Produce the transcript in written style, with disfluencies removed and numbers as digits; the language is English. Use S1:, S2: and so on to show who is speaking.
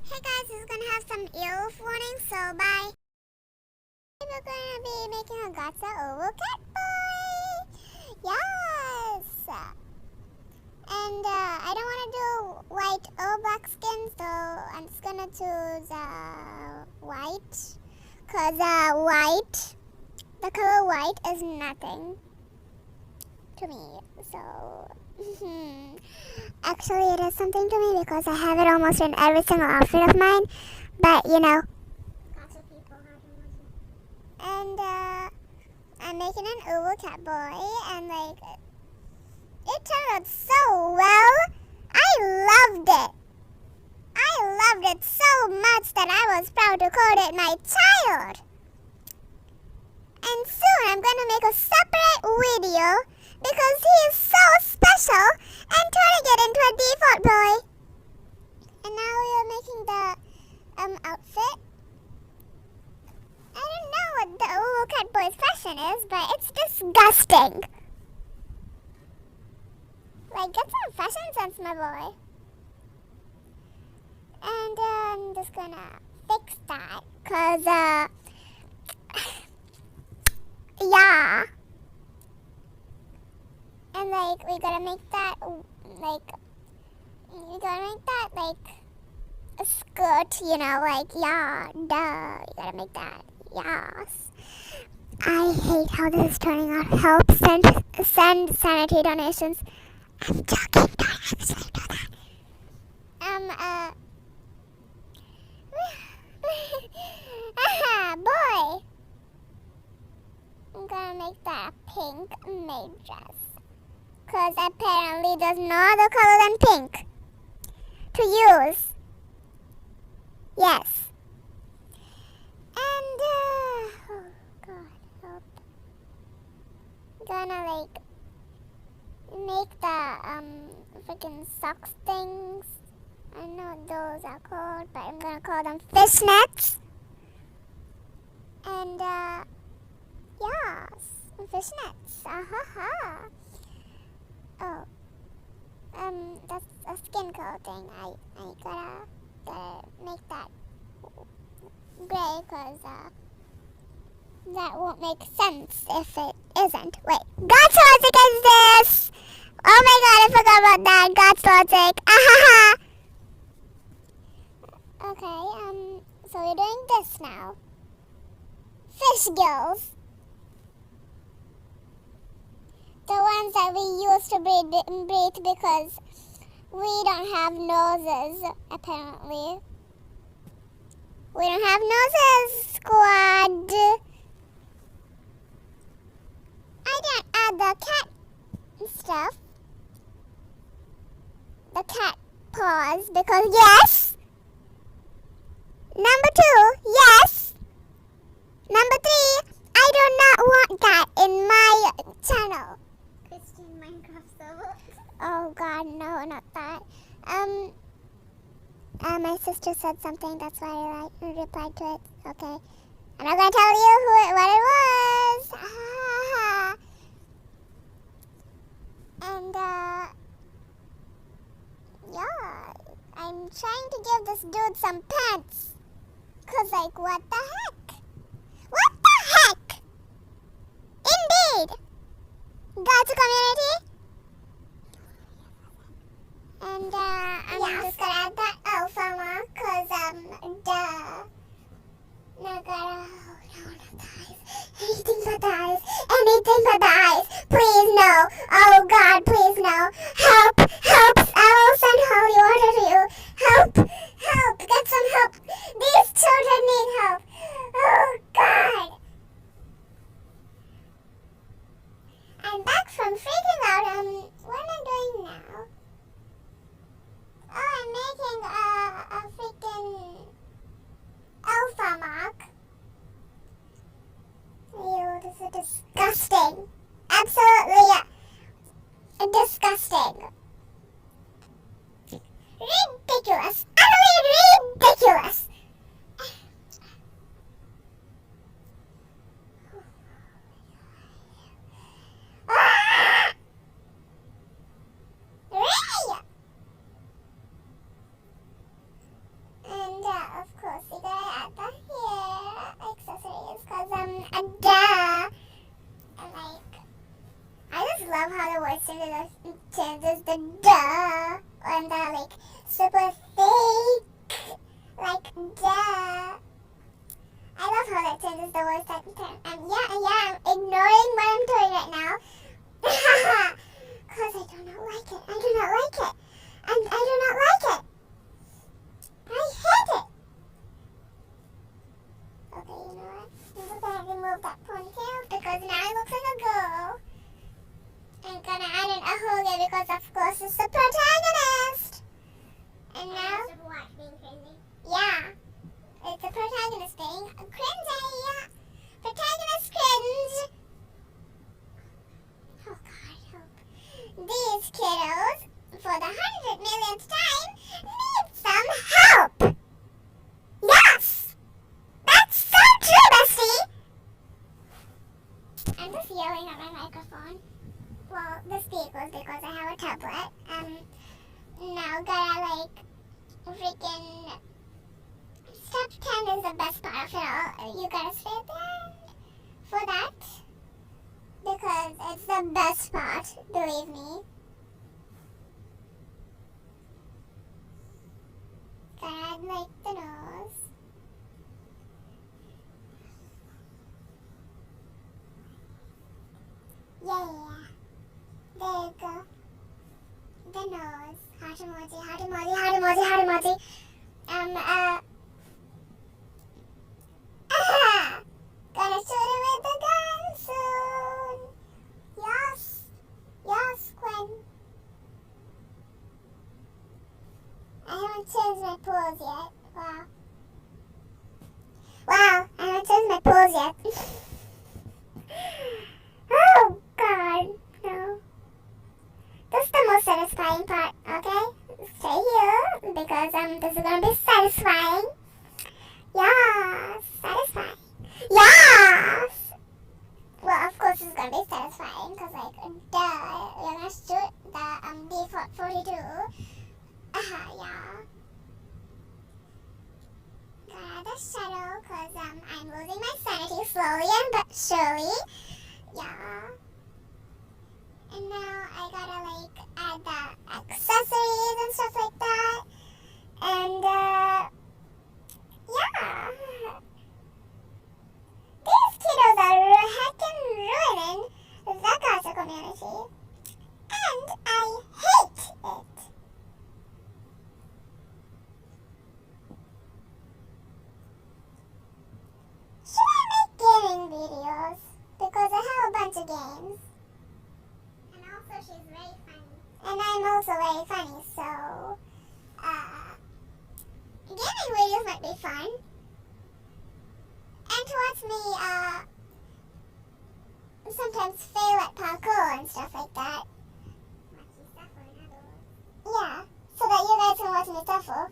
S1: Hey guys, this is gonna have some oooof warning, so bye. We're gonna be making a gacha oval cat boy. Yes. And I don't want to do white or black skin, so I'm just gonna choose white, cause white, the color white is nothing to me. So actually, it is something to me because I have it almost in every single outfit of mine. But you know. And I'm making an oval cat boy, and like it turned out so well. I loved it. I loved it so much that I was proud to call it my child. And soon I'm going to make a separate video because he is so special and turning it into a default boy. And now we are making the outfit. I don't know what the oval cat boy's fashion is, but it's disgusting. Like, get some fashion sense, my boy. And I'm just gonna fix that, cause yeah. And like we gotta make that a skirt, you know, like yeah, duh. You gotta make that. Yes. I hate how this is turning out. Help, send sanity donations. I'm joking, don't actually do that. Boy. I'm gonna make that a pink maid dress. Cause apparently there's no other color than pink to use. Yes. And, oh god, help. Gonna like make the freaking socks things. I don't know what those are called, but I'm gonna call them fishnets. And yes, fishnets. Oh, that's a skin color thing. I gotta make that gray, cause that won't make sense if it isn't. Wait, God's logic is this! Oh my god, I forgot about that. God's logic. Okay, so we're doing this now. Fish gills. The ones that we use to breathe because we don't have noses, apparently. We don't have noses, squad. I didn't add the cat stuff. The cat paws because yes. Number 2, yes. Number 3, I do not want that in my channel. Christian Minecraft server. Oh god, no, not that. My sister said something, that's why I replied to it. Okay. I'm not gonna tell you what it was. And yeah, I'm trying to give this dude some pants. Cause like, what the heck? What the heck? Indeed. Gacha community. And I'm just gonna add that alpha mark, cause duh. Not gonna, oh no, not the eyes. Anything but the eyes. Anything but the eyes. Please no. Oh god, please no. Help, help. I will send holy water to you. Help, help. Get some help. These children need help. Oh god. I'm back from freaking out. What am I doing now? Oh, I'm making a freaking voice that time. I'm ignoring what I'm doing right now. Because I do not like it. I do not like it. And I do not like it. I hate it. Okay, you know what? I'm just gonna remove that ponytail because now it looks like a girl. I'm gonna add in a hoolie because of course it's the protagonist. And now, yeah, it's the protagonist being cringy. Protagonist cringe. Oh God, help. These kiddos, for the 100 millionth time, need some help. Yes! That's so true, bestie! I'm just yelling at my microphone. Well, the speakers because I have a tablet. Now gotta freaking step 10 is the best part of it all. You gotta stay at the end for that because it's the best part, believe me. Gotta add the nose. Yeah. There you go. The nose. Heart emoji, heart emoji, heart emoji, heart emoji. Gonna shoot it with the gun soon. Yes. Yes, Quinn. I haven't changed my pose yet. Wow. Wow, I haven't changed my pose yet. Oh, God. No. That's the most satisfying part, okay? Stay here, because this is gonna be satisfying. Yes, satisfying. Yes! Well, of course it's gonna be satisfying, because, duh, you're gonna shoot the, D-42. Yeah. Got the shadow, because, I'm losing my sanity slowly but surely. Yeah. And now I gotta add the accessories and stuff like that. And yeah. These kiddos are heckin' ruining the gacha community. And I hate it. Should I make gaming videos? Because I have a bunch of games. She's very funny. And I'm also very funny, so gaming videos might be fun. And to watch me sometimes fail at parkour and stuff like that. Yeah, so that you guys can watch me suffer.